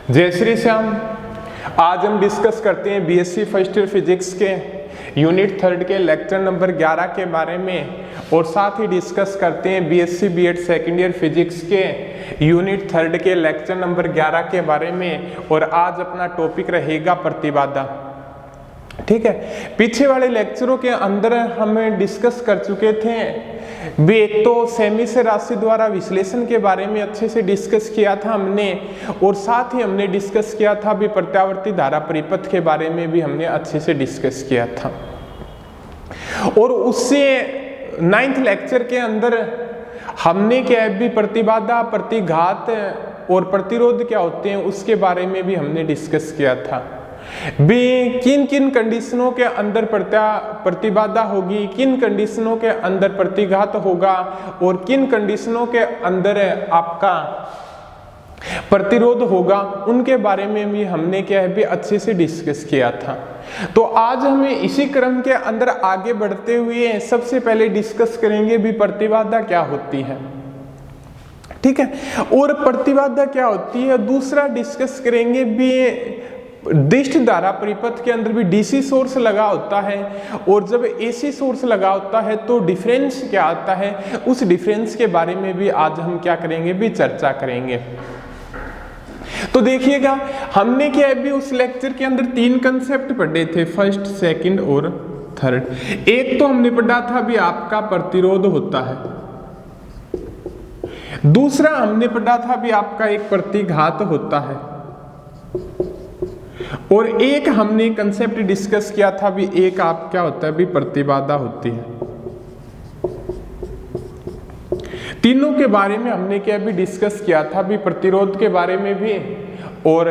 जय श्री श्याम। आज हम डिस्कस करते हैं बीएससी फर्स्ट ईयर फिजिक्स के यूनिट 3 के लेक्चर नंबर 11 के बारे में, और साथ ही डिस्कस करते हैं BSc BEd second year physics के यूनिट 3 के लेक्चर नंबर 11 के बारे में। और आज अपना टॉपिक रहेगा प्रतिबाधा। ठीक है, पीछे वाले लेक्चरों के अंदर हम डिस्कस कर चुके थे भी, एक तो सेमी से राशि द्वारा विश्लेषण के बारे में अच्छे से डिस्कस किया था हमने, और साथ ही हमने डिस्कस किया था भी प्रत्यावर्ती धारा परिपथ के बारे में भी हमने अच्छे से डिस्कस किया था। और उससे 9th लेक्चर के अंदर हमने क्या है भी प्रतिबाधा, प्रतिघात और प्रतिरोध क्या होते हैं उसके बारे में भी हमने डिस्कस किया था भी, किन किन कंडीशनों के अंदर प्रतिबाधा होगी, किन कंडीशनों के अंदर प्रतिघात होगा और किन कंडीशनों के अंदर आपका प्रतिरोध होगा, उनके बारे में भी हमने क्या है भी अच्छे से डिस्कस किया था। तो आज हमें इसी क्रम के अंदर आगे बढ़ते हुए सबसे पहले डिस्कस करेंगे भी प्रतिबाधा क्या होती है। ठीक है, और प्रतिबाधा क्या होती है, दूसरा डिस्कस करेंगे भी दिष्ट धारा परिपथ के अंदर भी डीसी सोर्स लगा होता है, और जब एसी सोर्स लगा होता है तो डिफरेंस क्या आता है, उस डिफरेंस के बारे में भी आज हम क्या करेंगे भी चर्चा करेंगे। तो देखिएगा, हमने क्या है भी उस लेक्चर के अंदर 3 कंसेप्ट पढ़े थे, फर्स्ट, सेकंड और थर्ड। एक तो हमने पढ़ा था भी आपका प्रतिरोध होता है, दूसरा हमने पढ़ा था भी आपका एक प्रतिघात होता है, और एक हमने कंसेप्ट डिस्कस किया था भी एक आप क्या होता है भी प्रतिबाधा होती है। तीनों के बारे में हमने क्या भी डिस्कस किया था भी, प्रतिरोध के बारे में भी और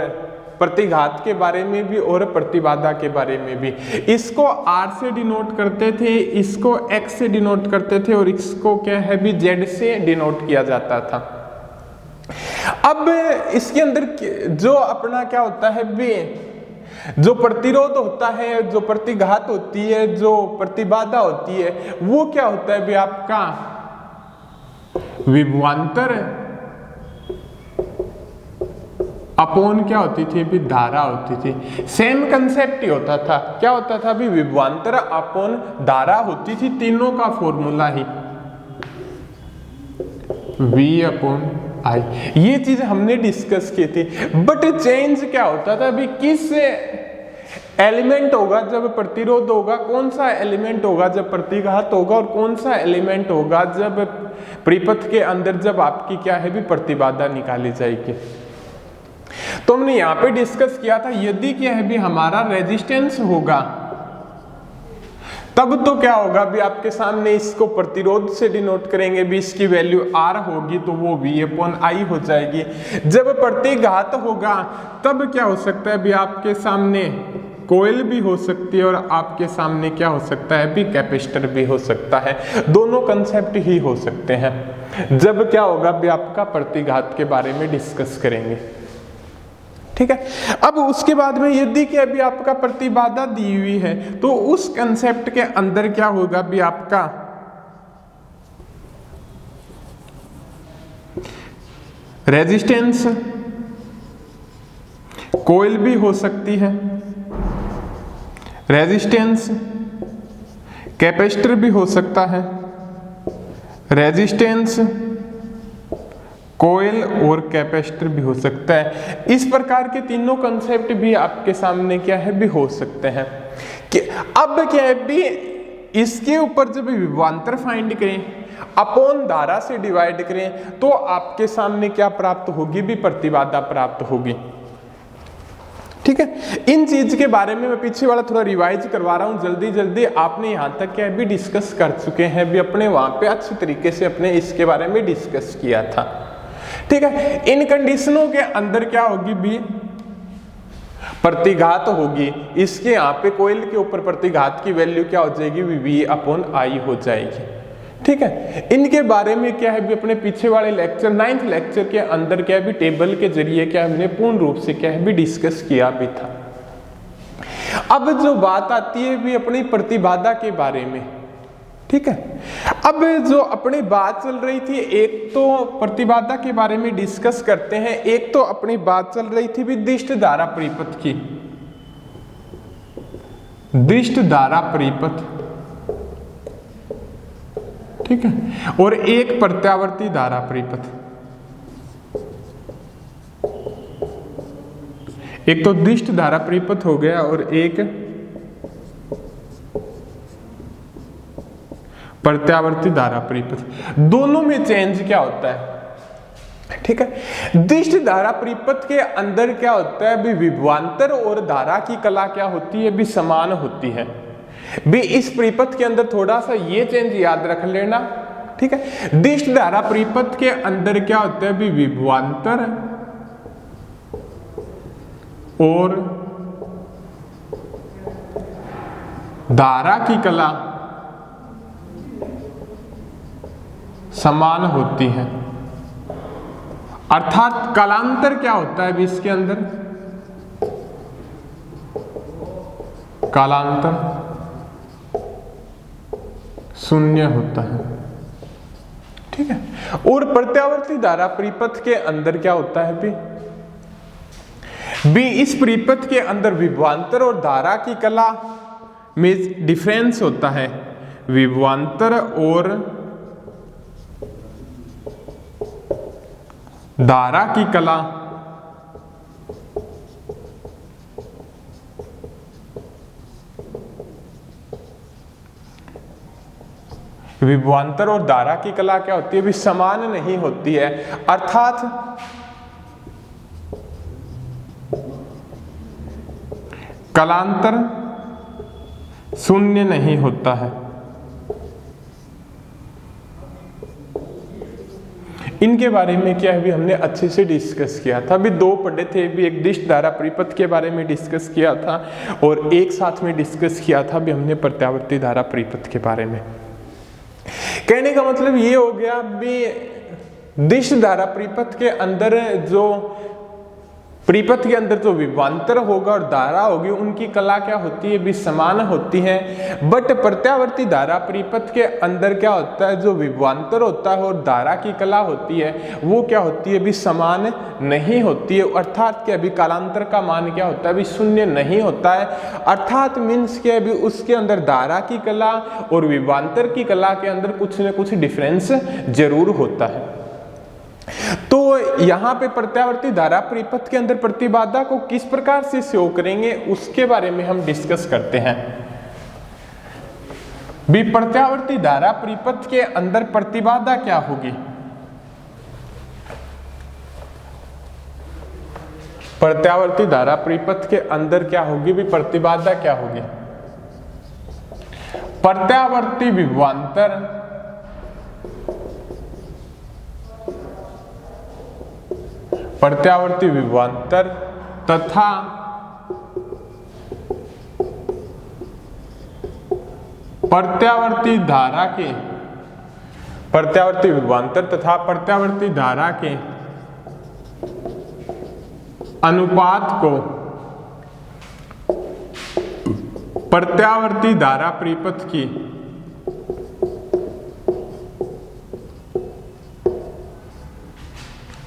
प्रतिघात के बारे में भी और प्रतिबाधा के बारे में भी। इसको R से डिनोट करते थे, इसको X से डिनोट करते थे, और इसको क्या है भी Z से डिनोट किया जाता था। अब इसके अंदर जो अपना क्या होता है भी, जो प्रतिरोध होता है, जो प्रतिघात होती है, जो प्रतिबाधा होती है, वो क्या होता है भी आपका विभवांतर अपॉन क्या होती थी भी धारा होती थी। सेम कंसेप्ट ही होता था, क्या होता था भी विभवांतर अपॉन धारा होती थी, तीनों का formula he V upon I। ये चीज हमने डिस्कस की थी, बट चेंज क्या होता था भी, किस एलिमेंट होगा जब प्रतिरोध होगा, कौन सा एलिमेंट होगा जब प्रतिघात होगा, और कौन सा एलिमेंट होगा जब परिपथ के अंदर जब आपकी क्या है भी प्रतिबाधा निकाली जाएगी। तो हमने यहां पे डिस्कस किया था, यदि क्या है भी हमारा रेजिस्टेंस होगा तब तो क्या होगा भी आपके सामने इसको प्रतिरोध से डिनोट करेंगे भी, इसकी वैल्यू R होगी तो वो V अपॉन I हो जाएगी। जब प्रतिघात होगा तब क्या हो सकता है भी आपके सामने कोयल भी हो सकती है, और आपके सामने क्या हो सकता है भी कैपेसिटर भी हो सकता है। दोनों कंसेप्ट ही हो सकते हैं जब क्या होगा भी आपका प्रतिघात के बारे में डिस्कस करेंगे। ठीक है, अब उसके बाद में यदि क्या भी आपका प्रतिबाधा दी हुई है तो उस कंसेप्ट के अंदर क्या होगा भी आपका रेजिस्टेंस, कोयल भी हो सकती है, रेजिस्टेंस कैपेसिटर भी हो सकता है, रेजिस्टेंस कोयल और कैपेसिटर भी हो सकता है। इस प्रकार के तीनों कंसेप्ट भी आपके सामने क्या है भी हो सकते हैं। कि अब क्या है भी इसके ऊपर जब विभवांतर फाइंड करें, अपॉन धारा से डिवाइड करें, तो आपके सामने क्या प्राप्त होगी भी प्रतिबाधा प्राप्त होगी। ठीक है, इन चीज के बारे में मैं पीछे वाला थोड़ा रिवाइज करवा रहा हूं जल्दी जल्दी। आपने यहां तक क्या भी डिस्कस कर चुके हैं भी, अपने वहां पे अच्छी तरीके से अपने इसके बारे में डिस्कस किया था। ठीक है, इन कंडीशनों के अंदर क्या होगी भी प्रतिघात होगी, इसके यहाँ पे कोयल के ऊपर प्रतिघात की वैल्यू क्या हो जाएगी V अपॉन I हो जाएगी। ठीक है, इनके बारे में क्या है भी अपने पीछे वाले लेक्चर 9th लेक्चर के अंदर क्या है भी टेबल के जरिए क्या हमने पूर्ण रूप से क्या है भी डिस्कस किया भी था। अब जो बात आती है भी अपनी प्रतिबाधा के बारे में, ठीक है। अब जो अपनी बात चल रही थी, एक तो प्रतिबाधा के बारे में डिस्कस करते हैं, एक तो अपनी बात चल रही थी विदिष्ट धारा परिपथ की, दिष्ट धारा परिपथ, ठीक है, और एक प्रत्यावर्ती धारा परिपथ। एक तो दिष्ट धारा परिपथ हो गया और एक प्रत्यावर्ती धारा परिपथ। दोनों में चेंज क्या होता है, ठीक है। दिष्ट धारा परिपथ के अंदर क्या होता है, भी विभवांतर और धारा की कला क्या होती है, भी समान होती है। भी इस परिपथ के अंदर थोड़ा सा ये चेंज याद रख लेना, ठीक है। दिष्ट धारा परिपथ के अंदर क्या होता है, भी विभवांतर और धारा की कला समान होती है। अर्थात कालांतर क्या होता है भी इसके अंदर, कालांतर शून्य होता है, ठीक है। और प्रत्यावर्ती धारा परिपथ के अंदर क्या होता है भी इस परिपथ के अंदर विभवांतर और धारा की कला में डिफरेंस होता है। विभवांतर और धारा की कला विभवांतर और धारा की कला क्या होती है, भी समान नहीं होती है। अर्थात कालांतर शून्य नहीं होता है। इनके बारे में क्या है भी हमने अच्छे से डिस्कस किया था। अभी दो पढ़े थे, भी एक दिष्ट धारा परिपथ के बारे में डिस्कस किया था और एक साथ में डिस्कस किया था भी हमने प्रत्यावर्ती धारा परिपथ के बारे में। कहने का मतलब ये हो गया भी दिष्ट धारा परिपथ के अंदर जो परिपथ के अंदर जो विभवांतर होगा और धारा होगी उनकी कला क्या होती है, भी समान होती है। बट प्रत्यावर्ती धारा परिपथ के अंदर क्या होता है, जो विभवांतर होता है और धारा की कला होती है वो क्या होती है, भी समान नहीं होती है। अर्थात क्या भी कालांतर का मान क्या होता है, भी शून्य नहीं होता है। अर्थात मीन्स क्या भी उसके अंदर धारा की कला और विभवांतर की कला के अंदर कुछ न कुछ डिफरेंस जरूर होता है। तो यहां पे प्रत्यावर्ती धारा परिपथ के अंदर प्रतिबाधा को किस प्रकार से शो करेंगे उसके बारे में हम डिस्कस करते हैं। भी प्रत्यावर्ती धारा परिपथ के अंदर प्रतिबाधा क्या होगी, प्रत्यावर्ती धारा परिपथ के अंदर क्या होगी, भी प्रतिबाधा क्या होगी। प्रत्यावर्ती विभवांतर प्रत्यावर्ती विभवांतर तथा प्रत्यावर्ती धारा के प्रत्यावर्ती विभवांतर तथा प्रत्यावर्ती धारा के अनुपात को प्रत्यावर्ती धारा परिपथ की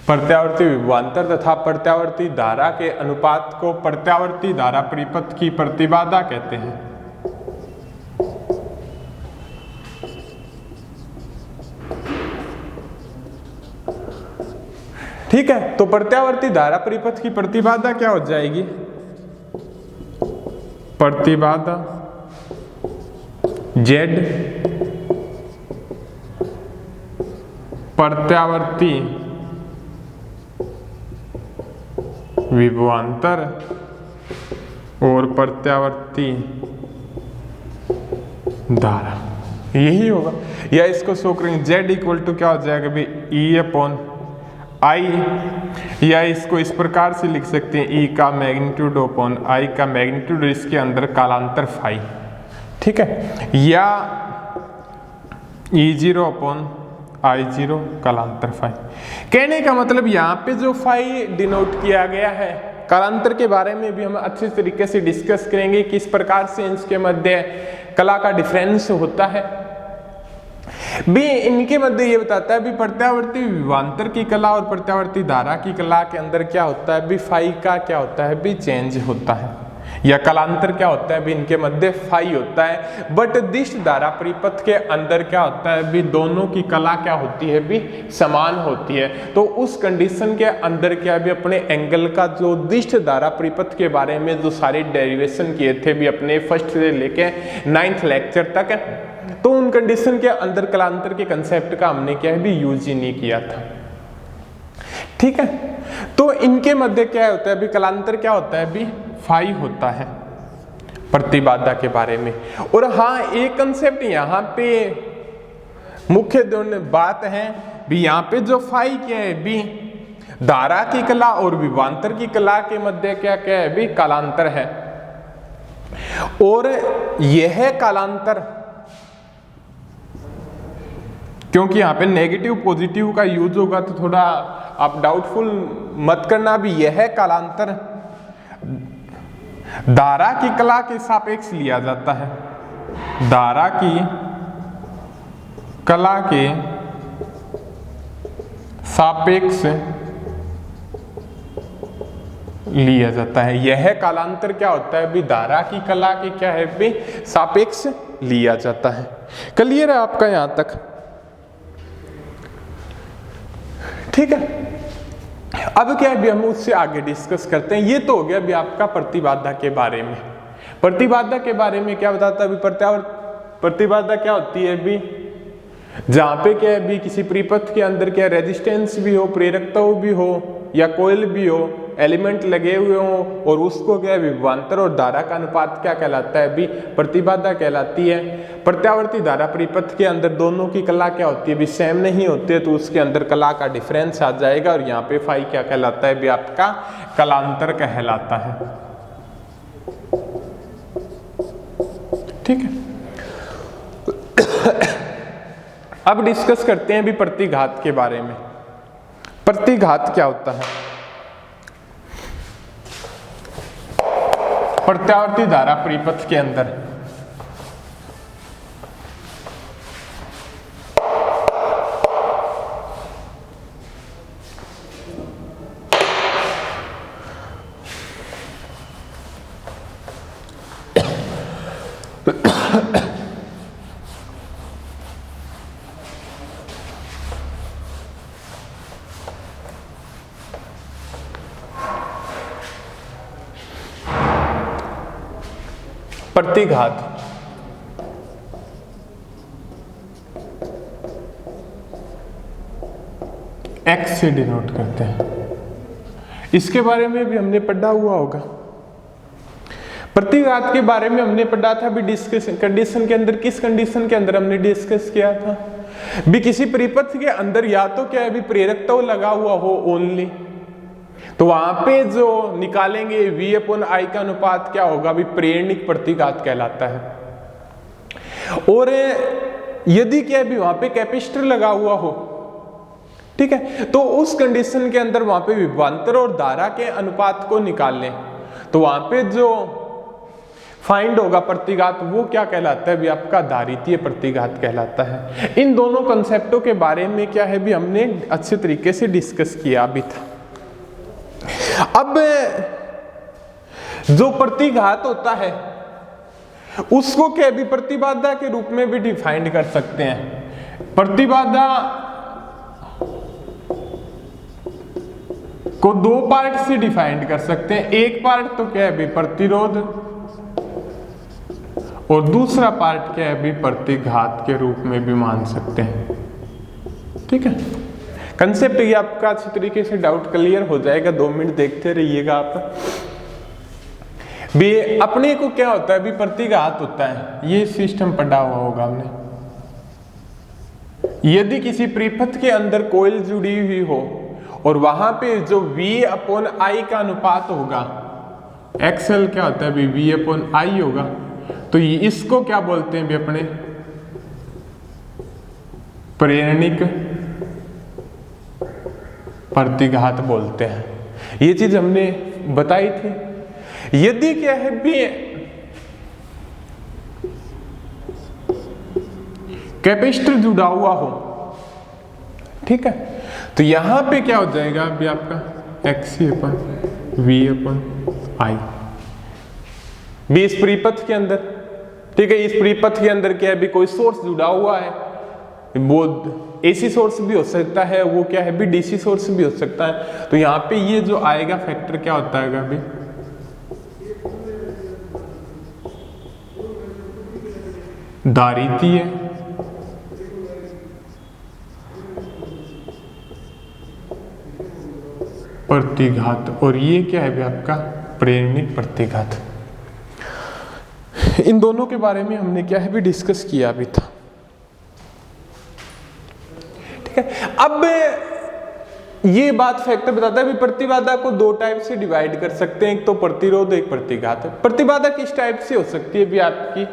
प्रत्यावर्ती विभवांतर तथा प्रत्यावर्ती धारा के अनुपात को प्रत्यावर्ती धारा परिपथ की प्रतिबाधा कहते हैं। ठीक है, तो प्रत्यावर्ती धारा परिपथ की प्रतिबाधा क्या हो जाएगी, प्रतिबाधा Z प्रत्यावर्ती विभवांतर और प्रत्यावर्ती धारा, यही होगा। या इसको शो करेंगे Z इक्वल टू क्या हो जाएगा भी E/I, या इसको इस प्रकार से लिख सकते हैं E का मैग्नीट्यूड अपॉन I का मैग्नीट्यूड, इसके अंदर कालांतर फाई, ठीक है, या E0 अपॉन I0 कालांतर फाई। कहने का मतलब यहाँ पे जो फाई डिनोट किया गया है, कालांतर के बारे में भी हम अच्छे तरीके से डिस्कस करेंगे किस प्रकार से इसके मध्य कला का डिफरेंस होता है। भी इनके मध्य ये बताता है भी प्रत्यावर्ती विभवांतर की कला और प्रत्यावर्ती धारा की कला के अंदर क्या होता है भी फाई का क्या होता है भी चेंज होता है, या कलांतर क्या होता है भी इनके मध्य फाई होता है। बट दिष्ट धारा परिपथ के अंदर क्या होता है भी दोनों की कला क्या होती है भी समान होती है। तो उस कंडीशन के अंदर क्या भी अपने एंगल का जो दिष्ट धारा परिपथ के बारे में जो सारे डेरिवेशन किए थे भी अपने फर्स्ट से लेके 9th लेक्चर तक, तो उन कंडीशन के अंदर कलांतर के कंसेप्ट का हमने क्या है भी यूज ही नहीं किया था। ठीक है, तो इनके मध्य क्या होता है भी कलांतर क्या होता है भी फाई होता है प्रतिबाधा के बारे में। और हाँ, एक कंसेप्ट यहाँ पे मुख्य बात है भी यहाँ पे जो फाई क्या है भी धारा की कला और विभवांतर की कला के मध्य क्या क्या है भी कालांतर है। और यह कालांतर, क्योंकि यहाँ पे नेगेटिव पॉजिटिव का यूज होगा तो थोड़ा आप डाउटफुल मत करना भी, यह कालांतर धारा की कला के सापेक्ष लिया जाता है, धारा की कला के सापेक्ष लिया जाता है। यह कालांतर क्या होता है भी धारा की कला के क्या है भी सापेक्ष लिया जाता है। क्लियर है आपका यहां तक? ठीक है, अब क्या है भी हम उससे आगे डिस्कस करते हैं। ये तो हो गया भी आपका प्रतिबाधा के बारे में। प्रतिबाधा के बारे में क्या बताता है भी प्रतिबाधा क्या होती है भी जहां पे क्या है भी किसी परिपथ के अंदर क्या रेजिस्टेंस भी हो, प्रेरकता भी हो या कोयल भी हो, एलिमेंट लगे हुए हो और उसको क्या है विभवांतर और धारा का अनुपात क्या कहलाता है भी प्रतिबाधा कहलाती है। प्रत्यावर्ती धारा परिपथ के अंदर दोनों की कला क्या होती है भी सेम नहीं होती है, तो उसके अंदर कला का डिफरेंस आ जाएगा और यहाँ पे फाई क्या कहलाता है भी आपका कलांतर कहलाता है। ठीक है, अब डिस्कस करते हैं भी प्रतिघात के बारे में। प्रतिघात क्या होता है? प्रत्यावर्ती धारा परिपथ के अंदर प्रतिघात x से डिनोट करते हैं। इसके बारे में भी हमने पढ़ा हुआ होगा। प्रतिघात के बारे में हमने पढ़ा था भी डिस्कशन कंडीशन के अंदर। किस कंडीशन के अंदर हमने डिस्कस किया था भी किसी परिपथ के अंदर या तो क्या है भी प्रेरकता लगा हुआ हो ओनली, तो वहां पे जो निकालेंगे V/I का अनुपात क्या होगा भी प्रेरणिक प्रतिघात कहलाता है। और यदि क्या भी वहां पे कैपेसिटर लगा हुआ हो, ठीक है, तो उस कंडीशन के अंदर वहां पे विभवांतर और धारा के अनुपात को निकाल लें तो वहां पे जो फाइंड होगा प्रतिघात वो क्या कहलाता है भी आपका धारितीय प्रतिघात कहलाता है। इन दोनों कंसेप्टों के बारे में क्या है भी हमने अच्छे तरीके से डिस्कस किया अभी था। अब जो प्रतिघात होता है उसको क्या भी प्रतिबाधा के रूप में भी डिफाइन कर सकते हैं। प्रतिबाधा को दो पार्ट से डिफाइन कर सकते हैं। एक पार्ट तो क्या है भी प्रतिरोध और दूसरा पार्ट क्या है भी प्रतिघात के रूप में भी मान सकते हैं। ठीक है, कंसेप्ट ये आपका अच्छी तरीके से डाउट क्लियर हो जाएगा। 2 मिनट देखते रहिएगा आप भी। अपने को क्या होता है भी प्रतिघात होता है, ये सिस्टम पढ़ा हुआ होगा हमने। यदि किसी परिपथ के अंदर कोयल जुड़ी हुई हो और वहां पे जो V/I का अनुपात होगा, XL क्या होता है भी V/I होगा, तो इसको क्या बोलते हैं भी अपने प्रेरणिक प्रतिघात बोलते हैं। ये चीज हमने बताई थी। यदि क्या है भी कैपेसिटर जुड़ा हुआ हो, ठीक है, तो यहां पे क्या हो जाएगा अभी आपका XC/V/I भी इस परिपथ के अंदर, ठीक है। इस परिपथ के अंदर क्या है, भी कोई सोर्स जुड़ा हुआ है, वो AC सोर्स भी हो सकता है, वो क्या है भी DC सोर्स भी हो सकता है। तो यहाँ पे ये जो आएगा फैक्टर क्या होता है अभी, दारितीय प्रतिघात, और ये क्या है भी आपका प्रेरणिक प्रतिघात। इन दोनों के बारे में हमने क्या है भी डिस्कस किया अभी था, ठीक है। अब ये बात फैक्टर बताता है भी प्रतिबाधा को दो टाइप से डिवाइड कर सकते हैं, एक तो प्रतिरोध, एक प्रतिघात। प्रतिबाधा किस टाइप से हो सकती है भी आपकी,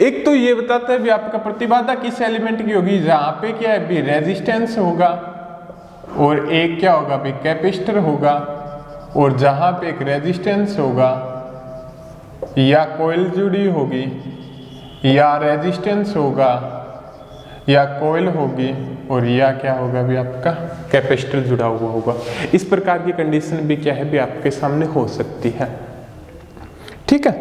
एक तो ये बताता है भी आपका प्रतिबाधा किस एलिमेंट की होगी, जहां पे क्या है भी रेजिस्टेंस होगा, और एक क्या होगा भी कैपेसिटर होगा, और जहां पे एक रेजिस्टेंस होगा या कॉइल जुड़ी होगी, या रेजिस्टेंस होगा या कॉइल होगी, और या क्या होगा भी आपका कैपेसिटर जुड़ा हुआ होगा। इस प्रकार की कंडीशन भी क्या है भी आपके सामने हो सकती है, ठीक है।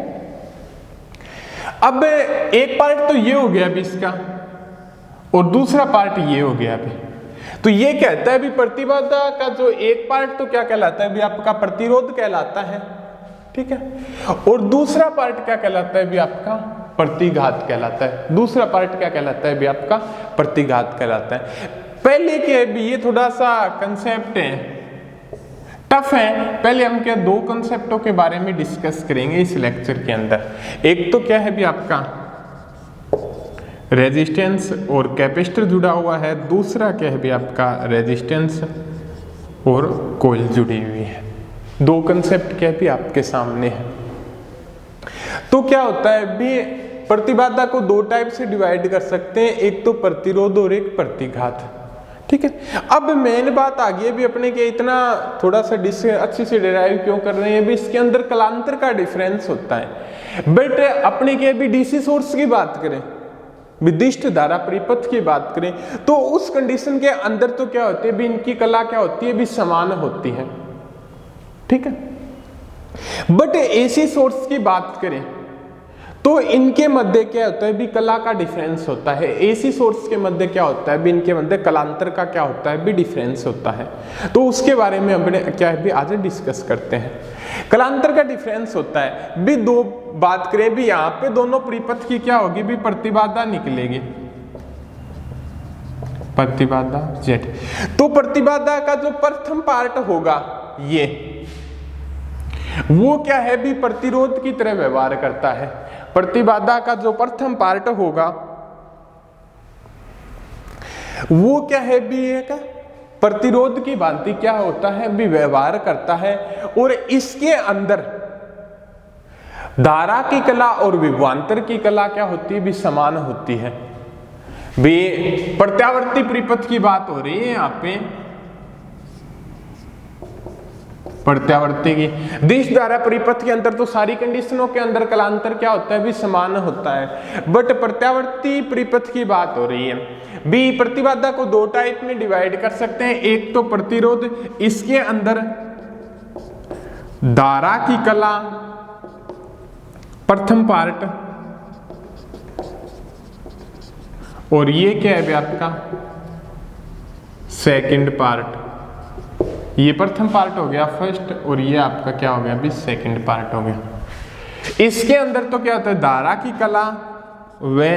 अब एक पार्ट तो ये हो गया अभी इसका, और दूसरा पार्ट ये हो गया अभी। तो ये कहता है भी प्रतिबाधा का जो एक पार्ट तो क्या कहलाता है भी आपका प्रतिरोध कहलाता है, ठीक है, और दूसरा पार्ट क्या कहलाता है भी आपका प्रतिघात कहलाता है। दूसरा पार्ट क्या कहलाता है भी आपका प्रतिघात कहलाता है। पहले क्या भी ये थोड़ा सा कंसेप्ट है, टफ है। पहले हम क्या दो कंसेप्टों के बारे में डिस्कस करेंगे इस लेक्चर के अंदर। एक तो क्या है भी आपका रेजिस्टेंस और कैपेसिटर जुड़ा हुआ है, दूसरा क्या है भी आपका रेजिस्टेंस और कॉइल जुड़ी हुई है। दो कंसेप्ट क्या भी आपके सामने है। तो क्या होता है भी प्रतिबाधा को दो टाइप से डिवाइड कर सकते हैं, एक तो प्रतिरोध और एक प्रतिघात, ठीक है। अब मेन बात आ गई है भी अपने के इतना थोड़ा सा अच्छे से डिराइव क्यों कर रहे हैं भी इसके अंदर कलांतर का डिफरेंस होता है। बट अपने के भी DC सोर्स की बात करें, विदिष्ट धारा परिपथ की बात करें, तो उस कंडीशन के अंदर तो क्या होती है भी इनकी कला क्या होती है भी समान होती है, ठीक है। बट AC सोर्स की बात करें तो इनके मध्य क्या होता है भी कला का डिफरेंस होता है। AC सोर्स के मध्य क्या होता है भी इनके मध्य कलांतर का क्या होता है भी डिफरेंस होता है। तो उसके बारे में हमने क्या है भी आज डिस्कस करते हैं। कलांतर का डिफरेंस होता है भी दो बात करें भी यहाँ पे दोनों परिपथ की क्या होगी भी प्रतिबाधा निकलेगी, प्रतिबाधा Z। तो प्रतिबाधा का जो प्रथम पार्ट होगा ये वो क्या है भी प्रतिरोध की तरह व्यवहार करता है। प्रतिबाधा का जो प्रथम पार्ट होगा वो क्या है भी एक प्रतिरोध की भांति क्या होता है भी व्यवहार करता है, और इसके अंदर धारा की कला और विभवांतर की कला क्या होती है भी समान होती है। भी प्रत्यावर्ती परिपथ की बात हो रही है यहाँ पे, प्रत्यावर्ती की दिश धारा परिपथ के अंदर तो सारी कंडीशनों के अंदर कलांतर क्या होता है भी समान होता है। बट प्रत्यावर्ती परिपथ की बात हो रही है भी प्रतिबाधा को दो टाइप में डिवाइड कर सकते हैं, एक तो प्रतिरोध, इसके अंदर धारा की कला प्रथम पार्ट, और ये क्या है भी आपका सेकंड पार्ट। ये प्रथम पार्ट हो गया फर्स्ट, और ये आपका क्या हो गया भी सेकंड पार्ट हो गया। इसके अंदर तो क्या होता है धारा की कला व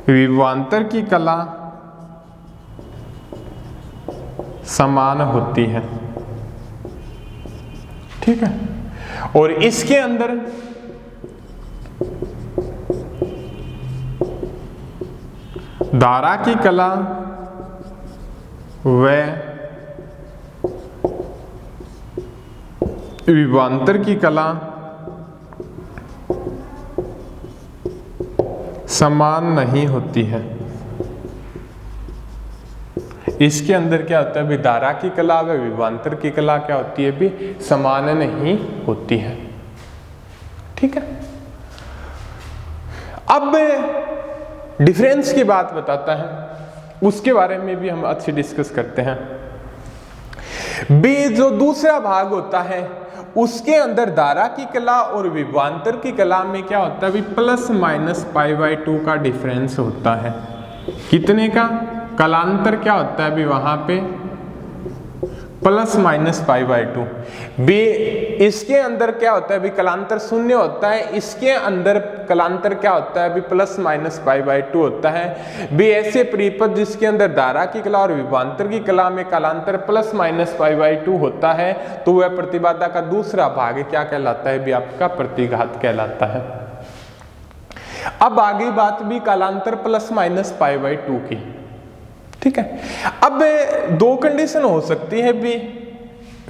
विभवांतर की कला समान होती है, ठीक है। और इसके अंदर धारा की कला व विभवांतर की कला समान नहीं होती है। इसके अंदर क्या होता है भी धारा की कला व विभवांतर की कला क्या होती है भी समान नहीं होती है, ठीक है। अब डिफरेंस की बात बताता है, उसके बारे में भी हम अच्छे डिस्कस करते हैं। बी जो दूसरा भाग होता है उसके अंदर धारा की कला और विभवांतर की कला में क्या होता है, प्लस माइनस π/2 का डिफरेंस होता है। कितने का? कलांतर क्या होता है अभी वहां पे प्लस माइनस π/2। बी इसके अंदर क्या होता है अभी कलांतर शून्य होता है, इसके अंदर कलांतर क्या होता है अभी प्लस माइनस π/2 होता है। बी ऐसे परिपथ जिसके अंदर धारा की कला और विभवांतर की कला में कलांतर प्लस माइनस π/2 होता है तो वह प्रतिबाधा का दूसरा भाग क्या कहलाता है? भी आपका प्रतिघात कहलाता है। अब आगे बात भी कलांतर प्लस माइनस π/2 की, ठीक है। अब दो कंडीशन हो सकती है भी।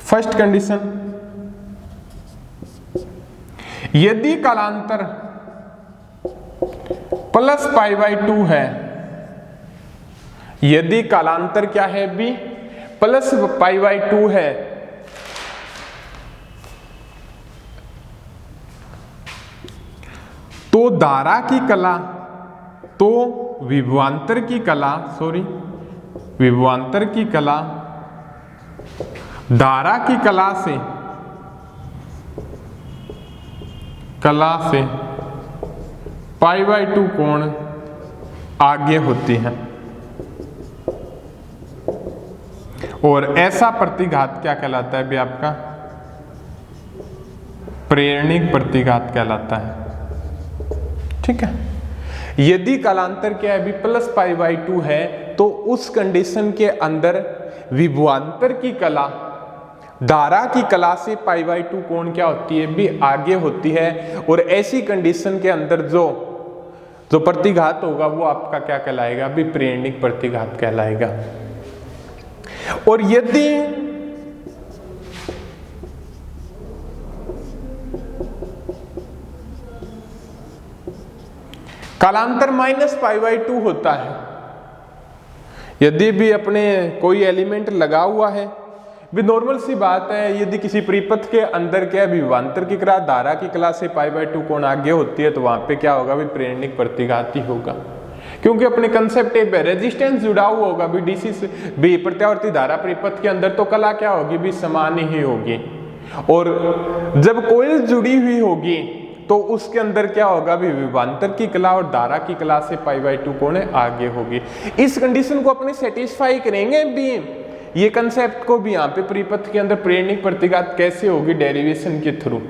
फर्स्ट कंडीशन, यदि कालांतर प्लस π/2 है, यदि कालांतर क्या है भी प्लस π/2 है, तो धारा की कला तो विभवांतर की कला विभवांतर की कला धारा की कला से π/2 कोण आगे होती है और ऐसा प्रतिघात क्या कहलाता है भी आपका? प्रेरणिक प्रतिघात कहलाता है, ठीक है। यदि कालांतर क्या है भी प्लस π/2 है तो उस कंडीशन के अंदर विभवांतर की कला धारा की कला से π/2 कोण क्या होती है भी आगे होती है और ऐसी कंडीशन के अंदर जो प्रतिघात होगा वो आपका क्या कहलाएगा भी? प्रेरणिक प्रतिघात कहलाएगा। और यदि कालांतर माइनस π/2 होता है, यदि भी अपने कोई एलिमेंट लगा हुआ है भी, नॉर्मल सी बात है, यदि किसी परिपथ के अंदर क्या विभवांतर की कला धारा की कला से π/2 कोण आगे होती है तो वहां पे क्या होगा भी? प्रेरणिक प्रतिघात ही होगा, क्योंकि अपने कंसेप्ट एक रेजिस्टेंस जुड़ा हुआ होगा भी डीसी से भी प्रत्यावर्ती धारा परिपथ के अंदर, तो कला क्या होगी भी? समान ही होगी। और जब कोयल जुड़ी हुई होगी तो उसके अंदर क्या होगा भी? विभवांतर की कला और धारा की कला से π/2 कोण आगे होगी। इस कंडीशन को अपने सेटिस्फाई करेंगे भी, ये कंसेप्ट को भी यहाँ पे परिपथ के अंदर प्रेरणिक प्रतिघात कैसे होगी? डेरिवेशन के थ्रू,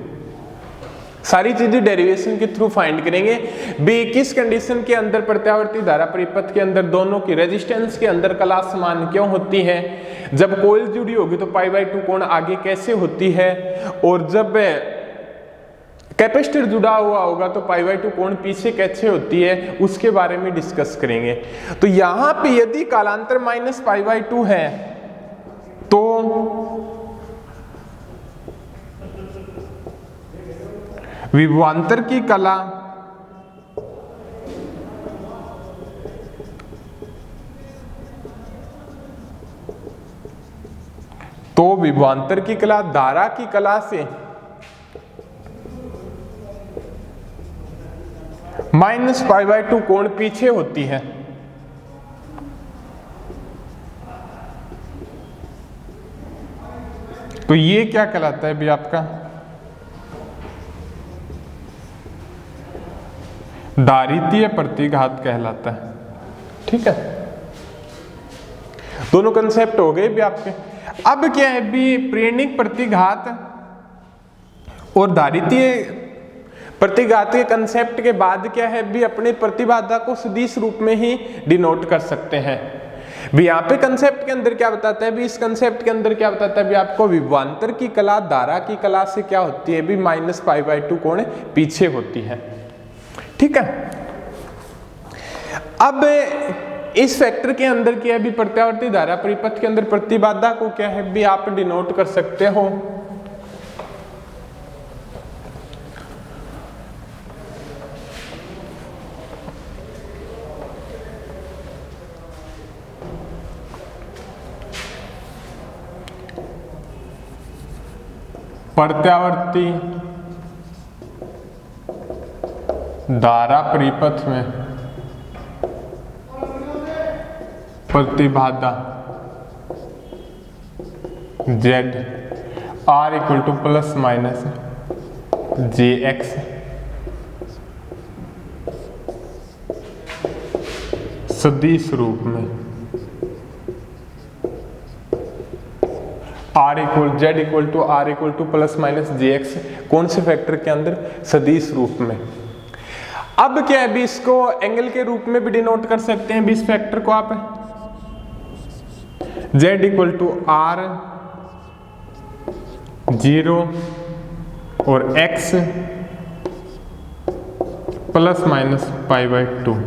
सारी चीजें डेरिवेशन के थ्रू फाइंड करेंगे भी। किस कंडीशन के अंदर प्रत्यावर्ती धारा परिपथ के अंदर दोनों की रेजिस्टेंस के अंदर कला समान क्यों होती है? जब कोयल जुड़ी होगी तो π/2 कोण आगे कैसे होती है? और जब कैपेसिटर जुड़ा हुआ होगा तो π/2 कोण पीछे कैसे होती है? उसके बारे में डिस्कस करेंगे। तो यहां पे यदि कालांतर माइनस π/2 है तो विभवांतर की कला धारा की कला से माइनस π/2 कोण पीछे होती है। तो ये क्या कहलाता है भी आपका? दारितीय प्रतिघात कहलाता है, ठीक है। दोनों कंसेप्ट हो गए भी आपके। अब क्या है भी? प्रेरणिक प्रतिघात और दारितीय प्रतिघात के कंसेप्ट के बाद क्या है भी? अपने प्रतिबाधा को सदिश रूप में ही डिनोट कर सकते हैं भी। यहाँ पे कंसेप्ट के अंदर क्या बताता है भी? इस कंसेप्ट के अंदर क्या बताता है भी आपको? विभवांतर की कला धारा की कला से क्या होती है भी? माइनस π/2 कोण पीछे होती है, ठीक है। अब इस फैक्टर के अंदर क्या है भी? प्रत्यावर्ती धारा परिपथ के अंदर प्रतिबाधा को क्या है भी? आप डिनोट कर सकते हो प्रत्यावर्ती धारा परिपथ में प्रतिबाधा Z R equal to plus minus JX सदिश रूप में Z equal to R equal to plus minus JX कौन से फैक्टर के अंदर? सदिश रूप में। अब क्या है भी इसको एंगल के रूप में भी डिनोट कर सकते हैं भी इस फैक्टर को आप Z इक्वल टू R 0 और X प्लस माइनस π/2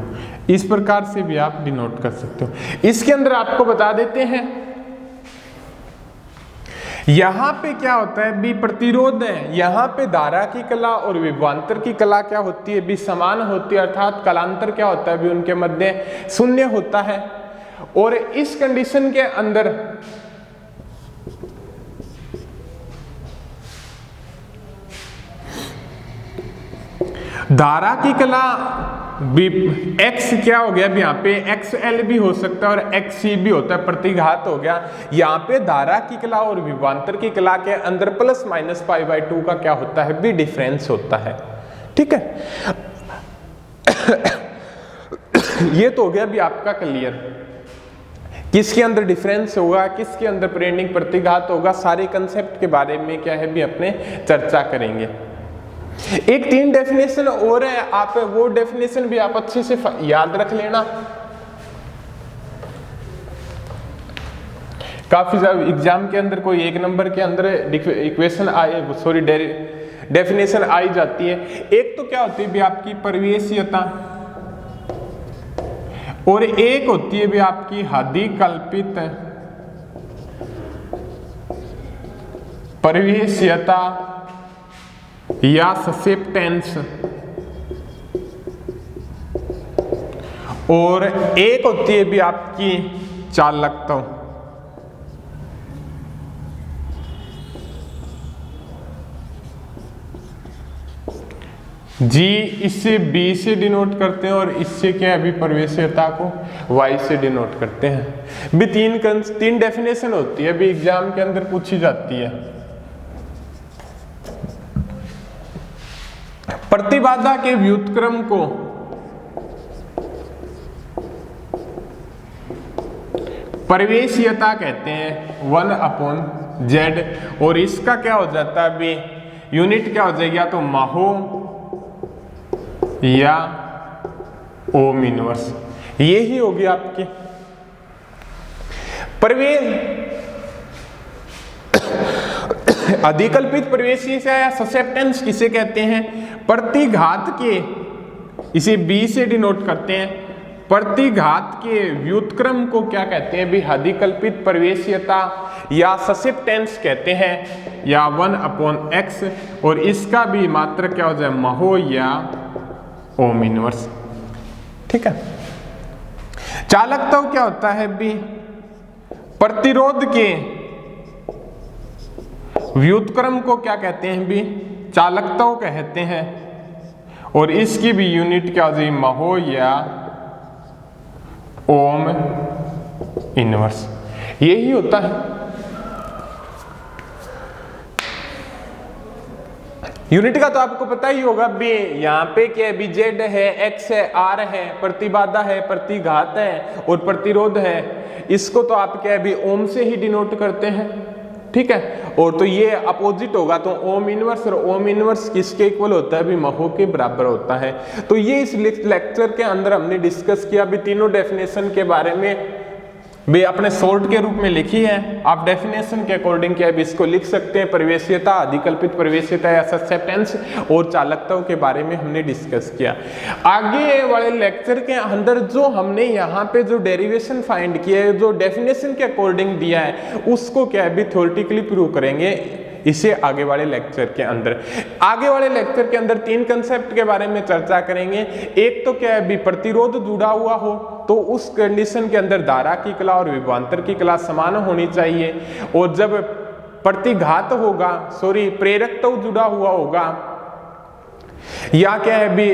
इस प्रकार से भी आप डिनोट कर सकते हो। इसके अंदर आपको बता देते हैं यहां पे क्या होता है भी प्रतिरोध है, यहां पे धारा की कला और विभवांतर की कला क्या होती है भी समान होती है, अर्थात कलांतर क्या होता है भी उनके मध्य शून्य होता है। और इस कंडीशन के अंदर धारा की कला x क्या हो गया, यहाँ पे xl भी हो सकता है और xc भी होता है, प्रतिघात हो गया। यहाँ पे धारा की कला और विभवांतर की कला के अंदर प्लस माइनस π/2 का क्या होता है भी डिफरेंस होता है। ठीक है ये तो हो गया भी आपका क्लियर, किसके अंदर डिफरेंस होगा, किसके अंदर प्रेरणिक प्रतिघात होगा, सारे कंसेप्ट के बारे में क्या है भी अपने चर्चा करेंगे। एक 3 डेफिनेशन और है, आप वो डेफिनेशन भी आप अच्छे से याद रख लेना। काफी ज्यादा एग्जाम के अंदर कोई 1 नंबर के अंदर इक्वेशन डेफिनेशन आई जाती है। एक तो क्या होती है भी आपकी परिवेशीयता और एक होती है भी आपकी अधिकल्पित परिवेशीयता या ससेप्टेंस, और एक होती है भी आपकी चालकता। जी इससे B से डिनोट करते हैं और इससे क्या अभी परिवेशीयता को Y से डिनोट करते हैं। भी 3 डेफिनेशन होती है, अभी एग्जाम के अंदर पूछी जाती है। प्रतिबाधा के व्युत्क्रम को परिवेशीयता कहते हैं 1/Z, और इसका क्या हो जाता है अभी यूनिट क्या हो जाएगी, या तो महो या ओम इनवर्स, यही होगी आपकी अधिकल्पित परिवेशीयता या ससेप्टेंस किसे कहते हैं, प्रतिघात के, इसे B से डिनोट करते हैं। प्रतिघात के व्युत्क्रम को क्या कहते हैं भी अधिकल्पित परिवेशीयता या ससेप्टेंस कहते हैं, या 1/x, और इसका भी मात्रक क्या हो जाए महो या ओम इनवर्स। ठीक है, चालकता क्या होता है भी प्रतिरोध के व्युत्क्रम को क्या कहते हैं भी चालकता कहते हैं, और इसकी भी यूनिट क्या हो जाएगी महो या ओम इनवर्स, यही होता है। यूनिट का तो आपको पता ही होगा भी, यहाँ पे क्या है भी Z है, X है, R है, प्रतिबाधा है, प्रतिघात है और प्रतिरोध है। इसको तो आप क्या है भी ओम से ही डिनोट करते हैं। ठीक है, और तो ये अपोजिट होगा तो ओम इनवर्स, और ओम इनवर्स किसके इक्वल होता है भी महो के बराबर होता है। तो ये इस लेक्चर के अंदर हमने डिस्कस किया भी तीनों डेफिनेशन के बारे में भी अपने शॉर्ट के रूप में लिखी है। आप डेफिनेशन के अकॉर्डिंग क्या भी इसको लिख सकते हैं। परिवेशीयता, अधिकल्पित परिवेशीयता या ससेप्टेंस और चालकताओं के बारे में हमने डिस्कस किया। आगे वाले लेक्चर के अंदर जो हमने यहाँ पे जो डेरिवेशन फाइंड किया है, जो डेफिनेशन के अकॉर्डिंग दिया है, उसको क्या है भी थ्योरेटिकली प्रूव करेंगे इसे आगे वाले लेक्चर के अंदर। आगे वाले लेक्चर के अंदर 3 कंसेप्ट के बारे में चर्चा करेंगे। एक तो क्या है भी प्रतिरोध जुड़ा हुआ हो तो उस कंडीशन के अंदर धारा की कला और विभवांतर की कला समान होनी चाहिए, और जब प्रतिघात होगा प्रेरकत्व जुड़ा हुआ होगा, या क्या है भी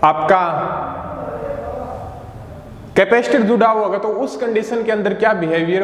आपका कैपेसिटर जुड़ा हुआ होगा तो उस कंडीशन के अंदर क्या बिहेवियर